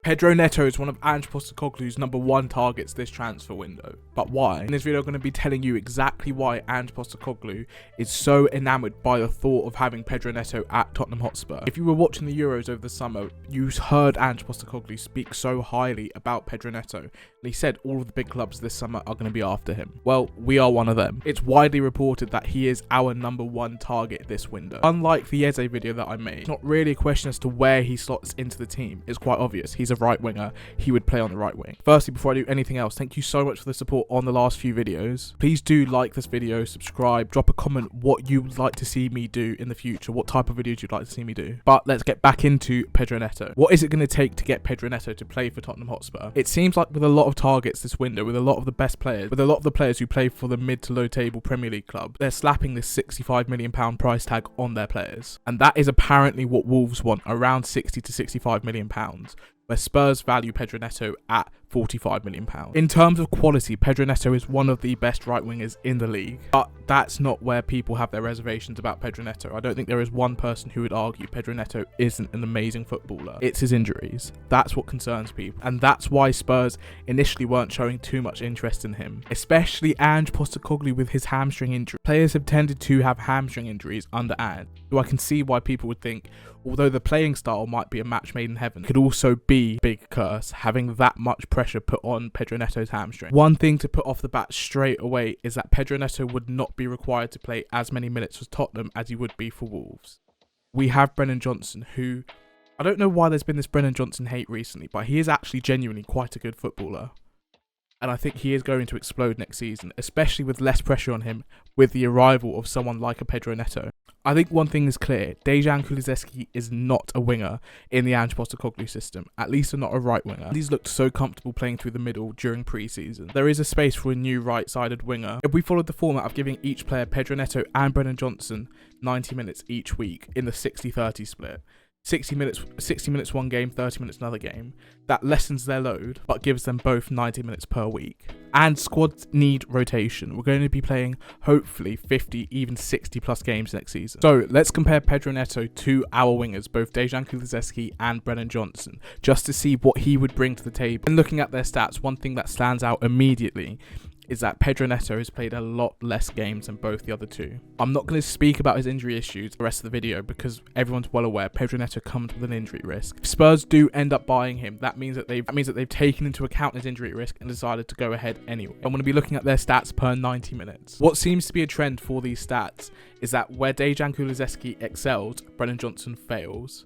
Pedro Neto is one of Ange Postecoglou's #1 targets this transfer window. But why? In this video I'm going to be telling you exactly why Ange Postecoglou is so enamoured by the thought of having Pedro Neto at Tottenham Hotspur. If you were watching the Euros over the summer, you heard Ange Postecoglou speak so highly about Pedro Neto, and he said all of the big clubs this summer are going to be after him. Well, we are one of them. It's widely reported that he is our #1 target this window. Unlike the Eze video that I made, it's not really a question as to where he slots into the team. It's quite obvious. He's a right winger. He would play on the right wing. Firstly, before I do anything else, thank you so much for the support on the last few videos. Please do like this video, subscribe, drop a comment what you would like to see me do in the future, what type of videos you'd like to see me do. But let's get back into Pedro Neto. What is it going to take to get Pedro Neto to play for Tottenham Hotspur? It seems like with a lot of targets this window, with a lot of the best players, with a lot of the players who play for the mid to low table Premier League club, they're slapping this £65 million price tag on their players. And that is apparently what Wolves want, around £60 to £65 million. Where Spurs value Pedro Neto at £45 million. In terms of quality, Pedro Neto is one of the best right wingers in the league. But that's not where people have their reservations about Pedro Neto. I don't think there is one person who would argue Pedro Neto isn't an amazing footballer. It's his injuries. That's what concerns people. And that's why Spurs initially weren't showing too much interest in him. Especially Ange Postecoglou with his hamstring injury. Players have tended to have hamstring injuries under Ange. So I can see why people would think, although the playing style might be a match made in heaven, it could also be a big curse having that much pressure put on Pedro Neto's hamstring. One thing to put off the bat straight away is that Pedro Neto would not be required to play as many minutes for Tottenham as he would be for Wolves. We have Brennan Johnson, who, I don't know why there's been this Brennan Johnson hate recently, but he is actually genuinely quite a good footballer. And I think he is going to explode next season, especially with less pressure on him with the arrival of someone like a Pedro Neto. I think one thing is clear, Dejan Kulusevski is not a winger in the Ange Postecoglou system, at least not a right winger. He's looked so comfortable playing through the middle during pre-season. There is a space for a new right-sided winger. If we followed the format of giving each player, Pedro Neto and Brennan Johnson, 90 minutes each week in the 60-30 split, 60 minutes one game, 30 minutes another game, that lessens their load but gives them both 90 minutes per week. And squads need rotation. We're going to be playing hopefully 50, even 60 plus games next season. So let's compare Pedro Neto to our wingers, both Dejan Kulusevski and Brennan Johnson, just to see what he would bring to the table. And looking at their stats, one thing that stands out immediately is that Pedro Neto has played a lot less games than both the other two. I'm not going to speak about his injury issues the rest of the video because everyone's well aware Pedro Neto comes with an injury risk. If Spurs do end up buying him, that means that they've taken into account his injury risk and decided to go ahead anyway. I'm going to be looking at their stats per 90 minutes. What seems to be a trend for these stats is that where Dejan Kulusevski excels, Brennan Johnson fails.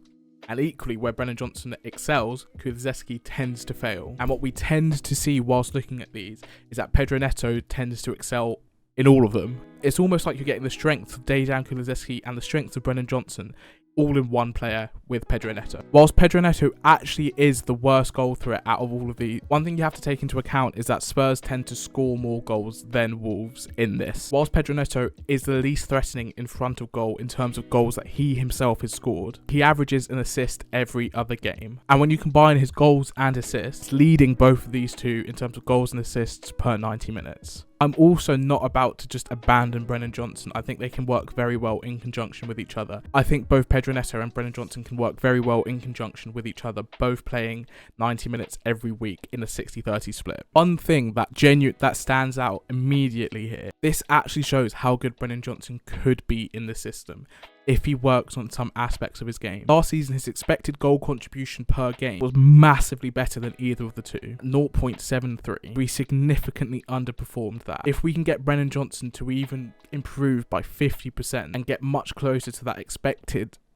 And equally, where Brennan Johnson excels, Kulusevski tends to fail. And what we tend to see whilst looking at these is that Pedro Neto tends to excel in all of them. It's almost like you're getting the strength of Dejan Kulusevski and the strength of Brennan Johnson all in one player with Pedro Neto. Whilst Pedro Neto actually is the worst goal threat out of all of these, one thing you have to take into account is that Spurs tend to score more goals than Wolves in this. Whilst Pedro Neto is the least threatening in front of goal in terms of goals that he himself has scored, he averages an assist every other game. And when you combine his goals and assists, leading both of these two in terms of goals and assists per 90 minutes. I'm also not about to just abandon Brennan Johnson. I think they can work very well in conjunction with each other. I think both Pedro Neto and Brennan Johnson can work very well in conjunction with each other, both playing 90 minutes every week in a 60-30 split. One thing that stands out immediately here, this actually shows how good Brennan Johnson could be in the system if he works on some aspects of his game. Last season, his expected goal contribution per game was massively better than either of the two, 0.73. We significantly underperformed that. If we can get Brennan Johnson to even improve by 50% and get much closer to that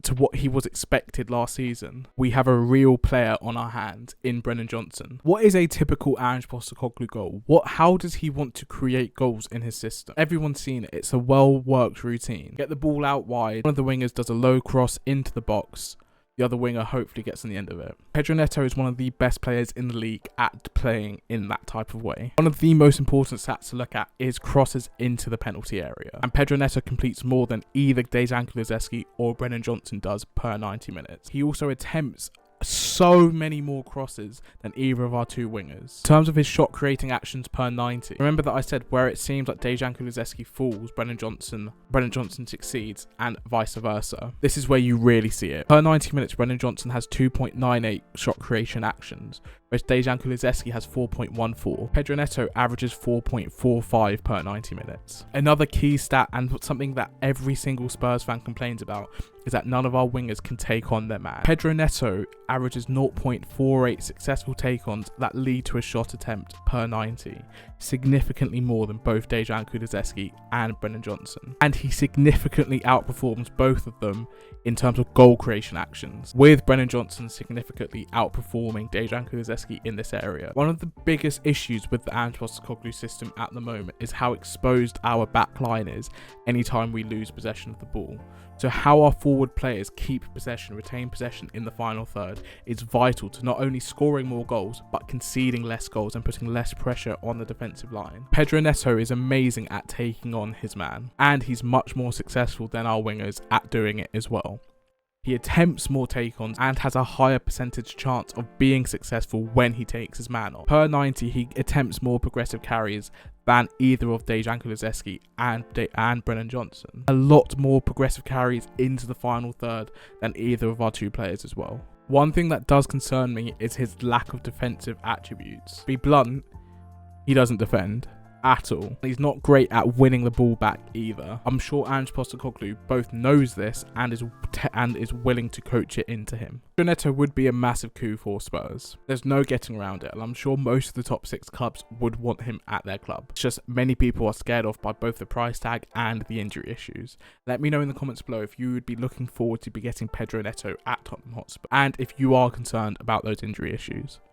to what he was expected last season, we have a real player on our hands in Brennan Johnson. What is a typical Ange Postecoglou goal? How does he want to create goals in his system? Everyone's seen it. It's a well-worked routine. Get the ball out wide. One of the wingers does a low cross into the box. The other winger hopefully gets on the end of it. Pedro Neto is one of the best players in the league at playing in that type of way. One of the most important stats to look at is crosses into the penalty area. And Pedro Neto completes more than either Dejan Kulusevski or Brennan Johnson does per 90 minutes. He also attempts so many more crosses than either of our two wingers. In terms of his shot creating actions per 90, remember that I said where it seems like Dejan Kulusevski falls, Brennan Johnson succeeds, and vice versa. This is where you really see it. Per 90 minutes, Brennan Johnson has 2.98 shot creation actions, whereas Dejan Kulusevski has 4.14. Pedro Neto averages 4.45 per 90 minutes. Another key stat, and something that every single Spurs fan complains about, is that none of our wingers can take on their man. Pedro Neto averages 0.48 successful take-ons that lead to a shot attempt per 90, significantly more than both Dejan Kulusevski and Brennan Johnson. And he significantly outperforms both of them in terms of goal creation actions, with Brennan Johnson significantly outperforming Dejan Kulusevski in this area. One of the biggest issues with the Ange Postecoglou system at the moment is how exposed our back line is anytime we lose possession of the ball. So how our forward players retain possession in the final third is vital to not only scoring more goals, but conceding less goals and putting less pressure on the defensive line. Pedro Neto is amazing at taking on his man, and he's much more successful than our wingers at doing it as well. He attempts more take-ons and has a higher percentage chance of being successful when he takes his man on. Per 90, he attempts more progressive carries than either of Dejan Kulusevski and Brennan Johnson. A lot more progressive carries into the final third than either of our two players as well. One thing that does concern me is his lack of defensive attributes. To be blunt, he doesn't defend at all. He's not great at winning the ball back either. I'm sure Ange Postecoglou both knows this and is willing to coach it into him. Pedro Neto would be a massive coup for Spurs. There's no getting around it, and I'm sure most of the top 6 clubs would want him at their club. It's just many people are scared off by both the price tag and the injury issues. Let me know in the comments below if you would be looking forward to be getting Pedro Neto at Tottenham Hotspur, and if you are concerned about those injury issues.